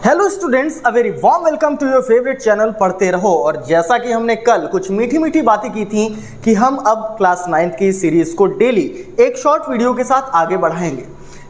Hello students, a very warm welcome to your favourite channel Padhte Raho. और जैसा कि हमने कल कुछ मीठी मीठी बातें की थी कि हम अब क्लास 9th की सीरीज को डेली एक शॉर्ट वीडियो के साथ आगे बढ़ाएंगे,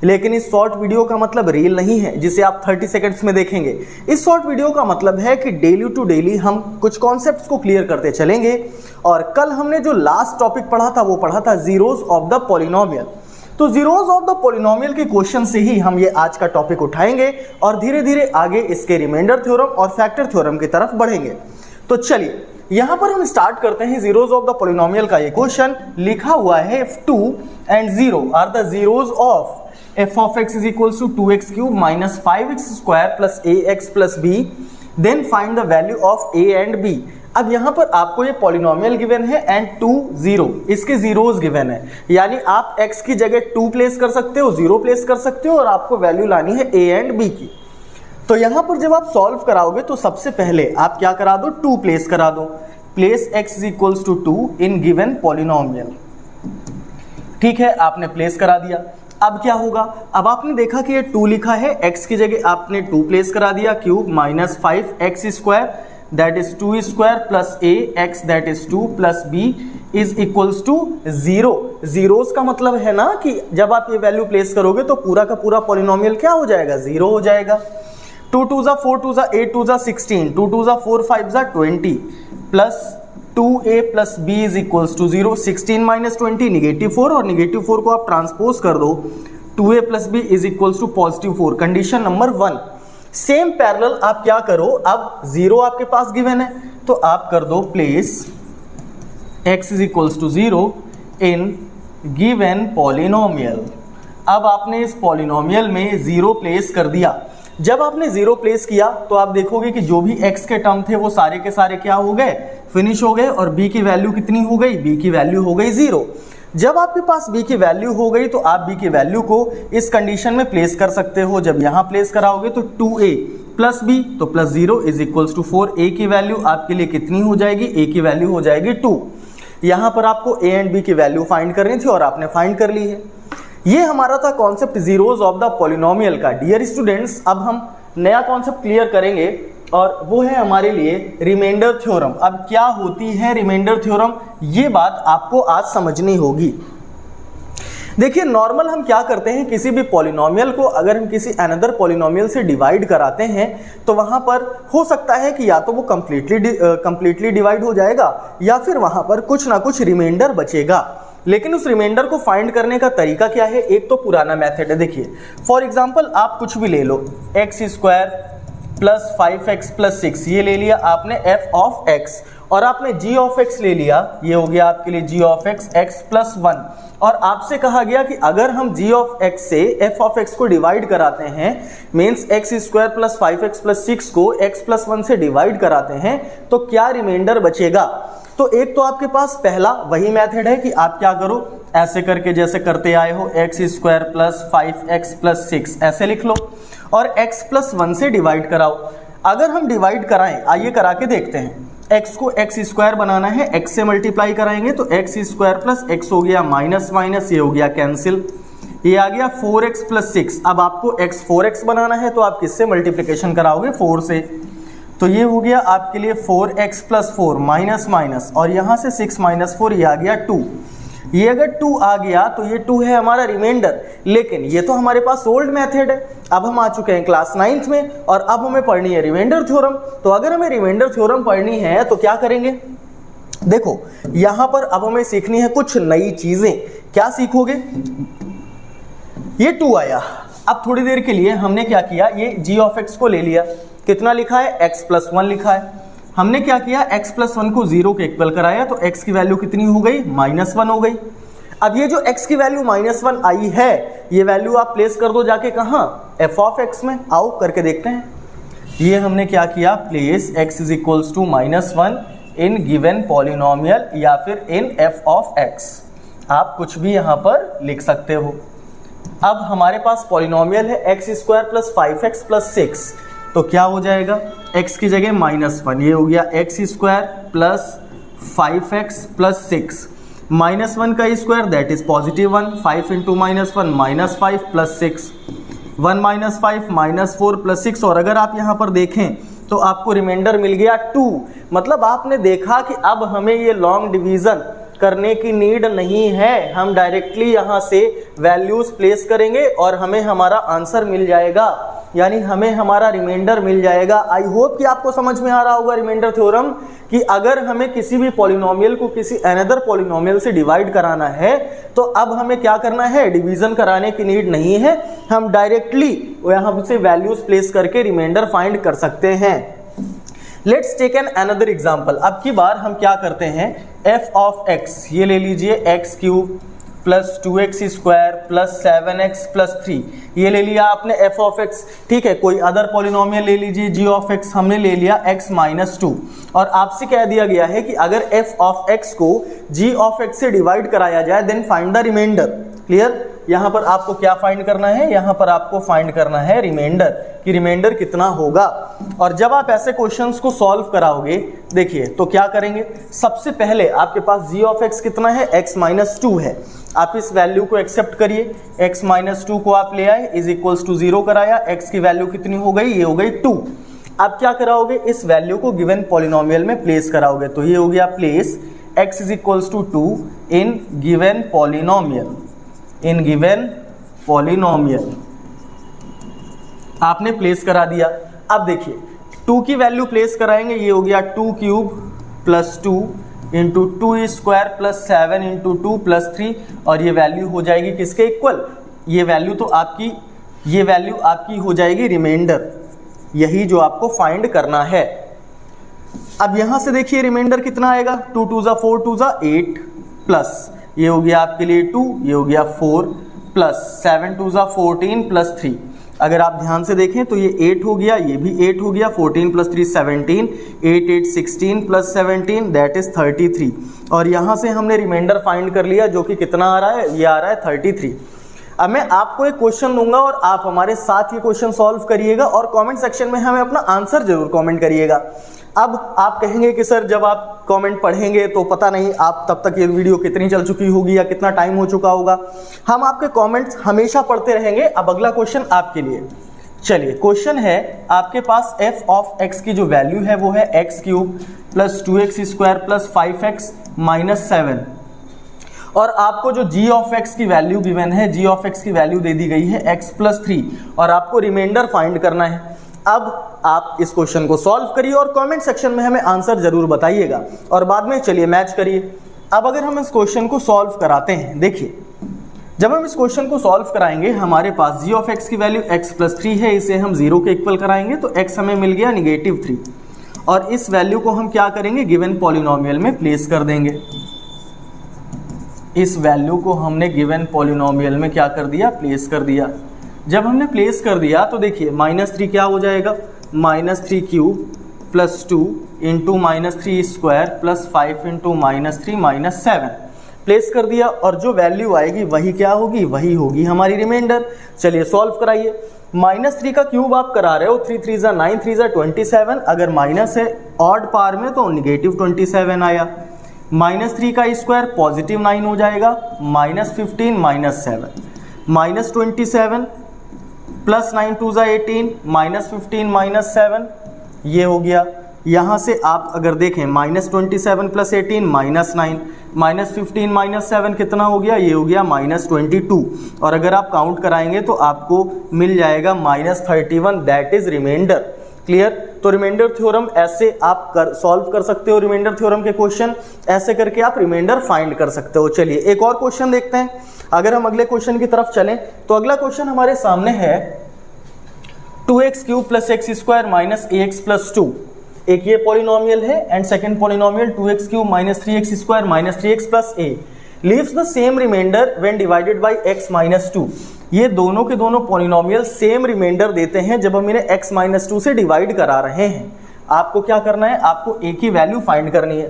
लेकिन इस शॉर्ट वीडियो का मतलब रील नहीं है जिसे आप 30 सेकंड्स में देखेंगे। इस शॉर्ट वीडियो का मतलब है कि डेली टू डेली हम कुछ कॉन्सेप्ट्स को क्लियर करते चलेंगे। और कल हमने जो लास्ट टॉपिक पढ़ा था वो पढ़ा था जीरोस ऑफ द पॉलिनोमियल। तो जीरोस ऑफ द पॉलिनोमियल के क्वेश्चन से ही हम ये आज का टॉपिक उठाएंगे और धीरे धीरे आगे इसके रिमाइंडर थ्योरम और फैक्टर थ्योरम की तरफ बढ़ेंगे। तो चलिए यहां पर हम स्टार्ट करते हैं जीरोस ऑफ द पॉलिनोमियल का। ये क्वेश्चन लिखा हुआ है if 2 and 0 are the zeros of f of x is equals to 2x cube minus 5x square plus ax plus b then find the value of a and b। अब यहां पर आपको ये पॉलिनोमियल गिवन है and 2 0 इसके zeros given है, यानी आप x की जगह 2 प्लेस कर सकते हो, 0 प्लेस कर सकते हो और आपको वैल्यू लानी है a एंड b की। तो यहां पर जब आप सॉल्व कराओगे तो सबसे पहले आप क्या करा दो, 2 प्लेस करा दो। Place x is equals to 2 in given polynomial. ठीक है, आपने प्लेस करा दिया। अब क्या होगा, अब आपने देखा कि ये 2 लिखा है, x की जगह आपने 2 प्लेस करा दिया, cube minus 5x square that is 2 square plus a x that is 2 plus b is equals to 0। Zeros का मतलब है ना कि जब आप ये वैल्यू प्लेस करोगे तो पूरा का पूरा पॉलिनोमियल क्या हो जाएगा, 0 हो जाएगा। 2 2 जा 4 2 जा 8 2 जा 16 2 2 जा 4 5 जा 20 plus 2a plus b is equals to 0। 16 minus 20 negative 4 और निगेटिव 4 को आप ट्रांसपोज कर दो, 2a plus b is equals to positive 4। Condition number 1। Same parallel आप क्या करो, अब 0 आपके पास गिवन है तो आप कर दो place x is equals to 0 in given polynomial. अब आपने इस पॉलिनोमियल में 0 प्लेस कर दिया। जब आपने 0 प्लेस किया तो आप देखोगे कि जो भी x के टर्म थे वो सारे के सारे क्या हो गए, फिनिश हो गए। और b की वैल्यू कितनी हो गई, b की वैल्यू हो गई 0। जब आपके पास b की वैल्यू हो गई तो आप b की वैल्यू को इस कंडीशन में प्लेस कर सकते हो। जब यहां प्लेस कराओगे तो 2a प्लस b तो plus 0 is equals to 4। a की वैल्यू आपके लिए कितनी हो जाएगी, a की वैल्यू हो जाएगी 2। यहां पर आपको a एंड b की वैल्यू फाइंड करनी थी और आपने फाइंड कर ली है। ये हमारा था concept zeros of the polynomial का। डियर स्टूडेंट्स, अब हम नया कॉन्सेप्ट क्लियर करेंगे और वो है हमारे लिए रिमाइंडर थ्योरम। अब क्या होती है रिमाइंडर थ्योरम, ये बात आपको आज समझनी होगी। देखिए नॉर्मल हम क्या करते हैं, किसी भी पॉलिनोमियल को अगर हम किसी अनदर पॉलिनोमियल से डिवाइड कराते हैं तो वहां पर हो सकता है कि या तो वो कंप्लीटली डिवाइड हो जाएगा या फिर वहां पर कुछ ना कुछ रिमाइंडर बचेगा। लेकिन उस रिमाइंडर को फाइंड करने का तरीका क्या है, एक तो पुराना मेथड है। देखिए फॉर एग्जांपल आप कुछ भी ले लो, x square plus 5x plus 6 ये ले लिया आपने f ऑफ x, और आपने g ऑफ x ले लिया, ये हो गया आपके लिए g of x x plus 1। और आपसे कहा गया कि अगर हम g ऑफ x से f ऑफ x को डिवाइड कराते हैं, means x square plus 5x plus 6 को x प्लस 1 से डिवाइड कराते हैं तो क्या रिमाइंडर बचेगा। तो एक तो आपके पास पहला वही मेथड है कि आप क्या करो, ऐसे करके जैसे करते आए हो, x square plus 5x plus 6 ऐसे लिख लो और x प्लस 1 से डिवाइड कराओ। अगर हम डिवाइड कराएं, आइए करा के देखते हैं। x को x स्क्वायर बनाना है, x से मल्टीप्लाई कराएंगे तो x स्क्वायर प्लस x हो गया माइनस माइनस, ये हो गया कैंसिल, ये आ गया 4x प्लस 6। अब आपको x 4x बनाना है तो आप किससे मल्टीप्लिकेशन कराओगे, 4 से। तो ये हो गया आपके लिए 4x प्लस 4 माइनस माइनस, और यहाँ से 6 माइनस 4 ये आ गया 2। ये अगर 2 आ गया तो ये 2 है हमारा रिमाइंडर। लेकिन ये तो हमारे पास ओल्ड मेथड है, अब हम आ चुके हैं क्लास 9th में और अब हमें पढ़नी है रिमाइंडर थ्योरम। तो अगर हमें रिमाइंडर थ्योरम पढ़नी है तो क्या करेंगे, देखो यहां पर अब हमें सीखनी है कुछ नई चीजें। क्या सीखोगे, ये 2 आया, अब थोड़ी देर के लिए हमने क्या किया, ये g ऑफ x को ले लिया, कितना लिखा है, x प्लस 1 लिखा है। हमने क्या किया, x प्लस 1 को 0 के इक्वल कराया तो x की वैल्यू कितनी हो गई, माइनस 1 हो गई। अब ये जो x की वैल्यू माइनस 1 आई है, ये वैल्यू आप प्लेस कर दो जाके कहाँ, f ऑफ x में। आओ करके देखते हैं। ये हमने क्या किया, place x is equals to minus 1 in given polynomial या फिर इन f ऑफ x, आप कुछ भी यहाँ पर लिख सकते हो। अब हमारे पास पॉलिनोमियल है x square plus 5x plus 6, तो क्या हो जाएगा, x की जगह माइनस 1, ये हो गया x square plus 5x plus 6, minus 1 का square that is positive 1, 5 into minus 1 minus 5 plus 6, 1 minus 5 minus 4 plus 6, और अगर आप यहाँ पर देखें तो आपको रिमाइंडर मिल गया 2। मतलब आपने देखा कि अब हमें ये लॉन्ग डिवीजन करने की नीड नहीं है, हम डायरेक्टली यहाँ से वैल्यूज प्लेस करेंगे और हमें हमारा आंसर मिल जाएगा, यानी हमें हमारा रिमाइंडर मिल जाएगा। आई होप कि आपको समझ में आ रहा होगा रिमाइंडर थ्योरम, कि अगर हमें किसी भी पॉलिनोमियल को किसी अनदर पॉलिनोमियल से डिवाइड कराना है तो अब हमें क्या करना है, डिवीजन कराने की नीड नहीं है, हम डायरेक्टली यहाँ से वैल्यूज प्लेस करके रिमाइंडर फाइंड कर सकते हैं। Let's take an another example. अब की बार हम क्या करते हैं, एफ ऑफ एक्स, ये ले लीजिए x cube plus 2x square plus 7x plus 3, ये ले लिया आपने एफ ऑफ एक्स। ठीक है, कोई अदर पॉलिनोमियल ले लीजिए जी ऑफ एक्स, हमने ले लिया x माइनस 2, और आपसे कह दिया गया है कि अगर एफ ऑफ एक्स को जी ऑफ एक्स से डिवाइड कराया जाए then find the remainder. Clear, यहाँ पर आपको क्या फाइंड करना है, यहाँ पर आपको फाइंड करना है रिमाइंडर, कि रिमाइंडर कितना होगा। और जब आप ऐसे क्वेश्चंस को सॉल्व कराओगे, देखिए तो क्या करेंगे, सबसे पहले आपके पास जी ऑफ एक्स कितना है, x माइनस 2 है, आप इस वैल्यू को एक्सेप्ट करिए, x माइनस 2 को आप ले आए इज इक्वल्स टू 0 कराया, x की वैल्यू कितनी हो गई, ये हो गई 2। अब क्या कराओगे, इस वैल्यू को गिवन पॉलिनोमियल में प्लेस कराओगे, तो ये हो गया place x is equals to 2 in given polynomial, in given polynomial आपने प्लेस करा दिया। अब देखिए 2 की वैल्यू प्लेस कराएंगे, ये हो गया 2 cube plus 2 into 2 square plus 7 into 2 plus 3, और ये वैल्यू हो जाएगी किसके इक्वल, ये वैल्यू तो आपकी, ये वैल्यू आपकी हो जाएगी रिमाइंडर, यही जो आपको फाइंड करना है। अब यहां से देखिए रिमाइंडर कितना आएगा, 2 2 ज़ा 4 2 ज़ा 8 प्लस ये हो गया आपके लिए 2, ये हो गया 4 प्लस 7 2 ज़ा 14 प्लस 3। अगर आप ध्यान से देखें तो ये 8 हो गया, ये भी 8 हो गया, 14 प्लस 3 17, 8 8 16 प्लस 17 दैट इज 33, और यहाँ से हमने रिमाइंडर फाइंड कर लिया जो कि कितना आ रहा है, ये आ रहा है 33। अब मैं आपको एक क्वेश्चन दूंगा और आप हमारे साथ ये क्वेश्चन सॉल्व करिएगा और कमेंट सेक्शन में हमें अपना आंसर जरूर कमेंट करिएगा। अब आप कहेंगे कि सर जब आप कमेंट पढ़ेंगे तो पता नहीं आप तब तक ये वीडियो कितनी चल चुकी होगी या कितना टाइम हो चुका होगा, हम आपके कमेंट्स हमेशा पढ़ते रहेंगे। अब अगला क्वेश्चन आपके लिए, चलिए क्वेश्चन है आपके पास एफ ऑफ एक्स की जो वैल्यू है वो है x cube plus 2x square plus 5x minus 7, और आपको जो g ऑफ x की वैल्यू गिवन है, g ऑफ x की वैल्यू दे दी गई है x प्लस 3, और आपको रिमाइंडर फाइंड करना है। अब आप इस क्वेश्चन को सॉल्व करिए और कमेंट सेक्शन में हमें आंसर जरूर बताइएगा, और बाद में चलिए मैच करिए। अब अगर हम इस क्वेश्चन को सॉल्व कराते हैं, देखिए जब हम इस क्वेश्चन को सॉल्व कराएंगे हमारे पास g ऑफ x की वैल्यू x प्लस 3 है, इसे हम 0 के इक्वल कराएंगे तो x हमें मिल गया -3, और इस वैल्यू को हम क्या करेंगे, गिवन पॉलिनोमियल में प्लेस कर देंगे। इस वैल्यू को हमने गिवन पॉलिनोमियल में क्या कर दिया, प्लेस कर दिया। जब हमने प्लेस कर दिया तो देखिए -3 क्या हो जाएगा, -3 cube plus 2 into -3 square plus 5 into -3 -7 place कर दिया, और जो वैल्यू आएगी वही क्या होगी, वही होगी हमारी रिमाइंडर। चलिए सॉल्व कराइए। -3 का क्यूब आप करा रहे हो, 3 3 ज़ा 9 3 ज़ा 27, अगर माइनस है ऑड पार में तो -27 आया। -3 का स्क्वायर पॉजिटिव 9 हो जाएगा, -15 -7 -27 प्लस 9 2 ज़ा 18 -15 -7, ये हो गया। यहाँ से आप अगर देखें -27 प्लस 18 -9 -15 -7 कितना हो गया, ये हो गया -22, और अगर आप काउंट कराएंगे तो आपको मिल जाएगा -31, दैट इज रिमाइंडर। क्लियर, तो रिमाइंडर थ्योरम ऐसे आप सॉल्व कर सकते हो, रिमाइंडर थ्योरम के क्वेश्चन ऐसे करके आप रिमाइंडर फाइंड कर सकते हो। चलिए एक और क्वेश्चन देखते हैं। अगर हम अगले क्वेश्चन की तरफ चलें तो अगला क्वेश्चन हमारे सामने है 2x cube plus x square minus ax plus 2, एक ये पॉलिनोमियल है, and second polynomial 2x cube minus 3x square minus 3x plus a leaves the same remainder when divided by x minus 2। ये दोनों के दोनों पॉलिनोमियल सेम रिमाइंडर देते हैं जब हम इन्हें x माइनस 2 से डिवाइड करा रहे हैं। आपको क्या करना है, आपको a की वैल्यू फाइंड करनी है।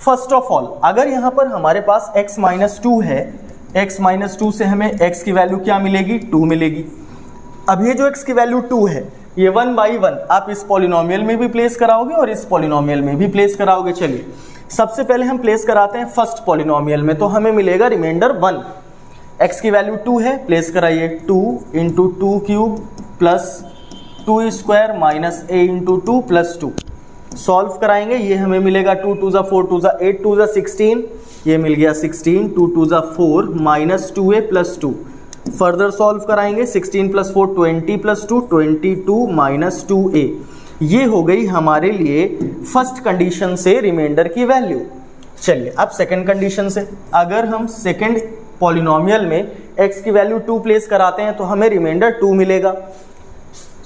फर्स्ट ऑफ ऑल अगर यहाँ पर हमारे पास x माइनस 2 है, x माइनस 2 से हमें x की वैल्यू क्या मिलेगी, 2 मिलेगी। अब ये जो x की वैल्यू 2 है, ये 1 बाई 1 आप इस पॉलिनोमियल में भी प्लेस कराओगे और इस पॉलिनोमियल में भी प्लेस कराओगे। चलिए सबसे पहले हम प्लेस कराते हैं फर्स्ट पॉलिनोमियल में, तो हमें मिलेगा रिमाइंडर 1। x की वैल्यू 2 है, प्लेस कराइए 2 into 2 cube plus 2 square minus a into 2 plus 2। Solve कराएंगे, ये हमें मिलेगा 2 2 ज़ा 4 2 ज़ा 8 2 ज़ा 16, ये मिल गया 16, 2 2 ज़ा 4 minus 2a plus 2। Further solve कराएंगे, 16 प्लस 4 20 प्लस 2 22 माइनस 2a। ये हो गई हमारे लिए फर्स्ट कंडीशन से रिमाइंडर की वैल्यू। चलिए अब सेकंड कंडीशन से, अगर हम सेकंड पॉलिनोमियल में x की वैल्यू 2 प्लेस कराते हैं तो हमें रिमाइंडर 2 मिलेगा।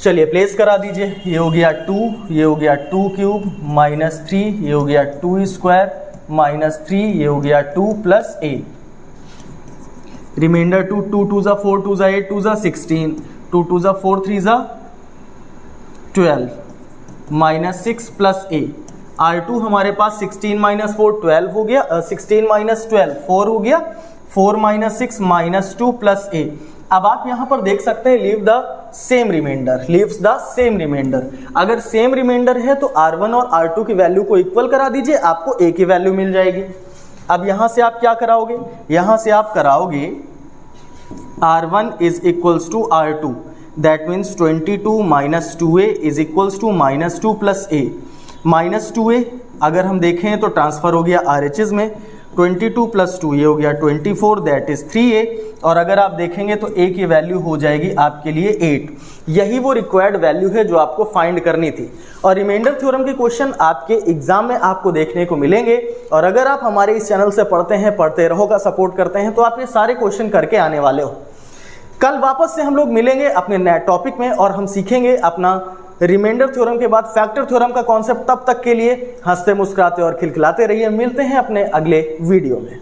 चलिए प्लेस करा दीजिए, ये हो गया 2, ये हो गया 2 क्यूब माइनस 3, ये हो गया 2 स्क्वायर माइनस 3, ये हो गया 2 प्लस a। रिमाइंडर 2 2 2 ज़ा 4 2 ज़ा 8 2 ज़ा 16, 2 2 ज़ा 4 3 ज़ा 12 माइनस 6 प्लस a। R2 हमारे पास 16 माइनस 4 12 हो गया, 16 माइनस 12 4 हो गया, 4 माइनस 6 माइनस 2 प्लस a। अब आप यहां पर देख सकते हैं leave the same remainder, leaves the same remainder. अगर सेम रिमाइंडर है तो R1 और R2 की वैल्यू को इक्वल करा दीजिए, आपको a की वैल्यू मिल जाएगी। अब यहां से आप क्या कराओगे, यहां से आप कराओगे R1 is equals to R2, that means 22 minus 2a is equals to minus 2 plus a। Minus 2a अगर हम देखें तो ट्रांसफर हो गया RHS में, 22 प्लस 2 ये हो गया 24, दैट इज 3a। और अगर आप देखेंगे तो a की वैल्यू हो जाएगी आपके लिए 8। यही वो रिक्वायर्ड वैल्यू है जो आपको फाइंड करनी थी। और रिमाइंडर थ्योरम के क्वेश्चन आपके एग्जाम में आपको देखने को मिलेंगे। और अगर आप हमारे इस चैनल से पढ़ते हैं, पढ़ते रहो का सपोर्ट करते हैं, तो आप ये सारे क्वेश्चन करके आने वाले हो। कल वापस से हम लोग मिलेंगे अपने नए टॉपिक में और हम सीखेंगे अपना रिमाइंडर थ्योरम के बाद फैक्टर थ्योरम का कॉन्सेप्ट। तब तक के लिए हंसते मुस्कुराते और खिलखिलाते रहिए। मिलते हैं अपने अगले वीडियो में।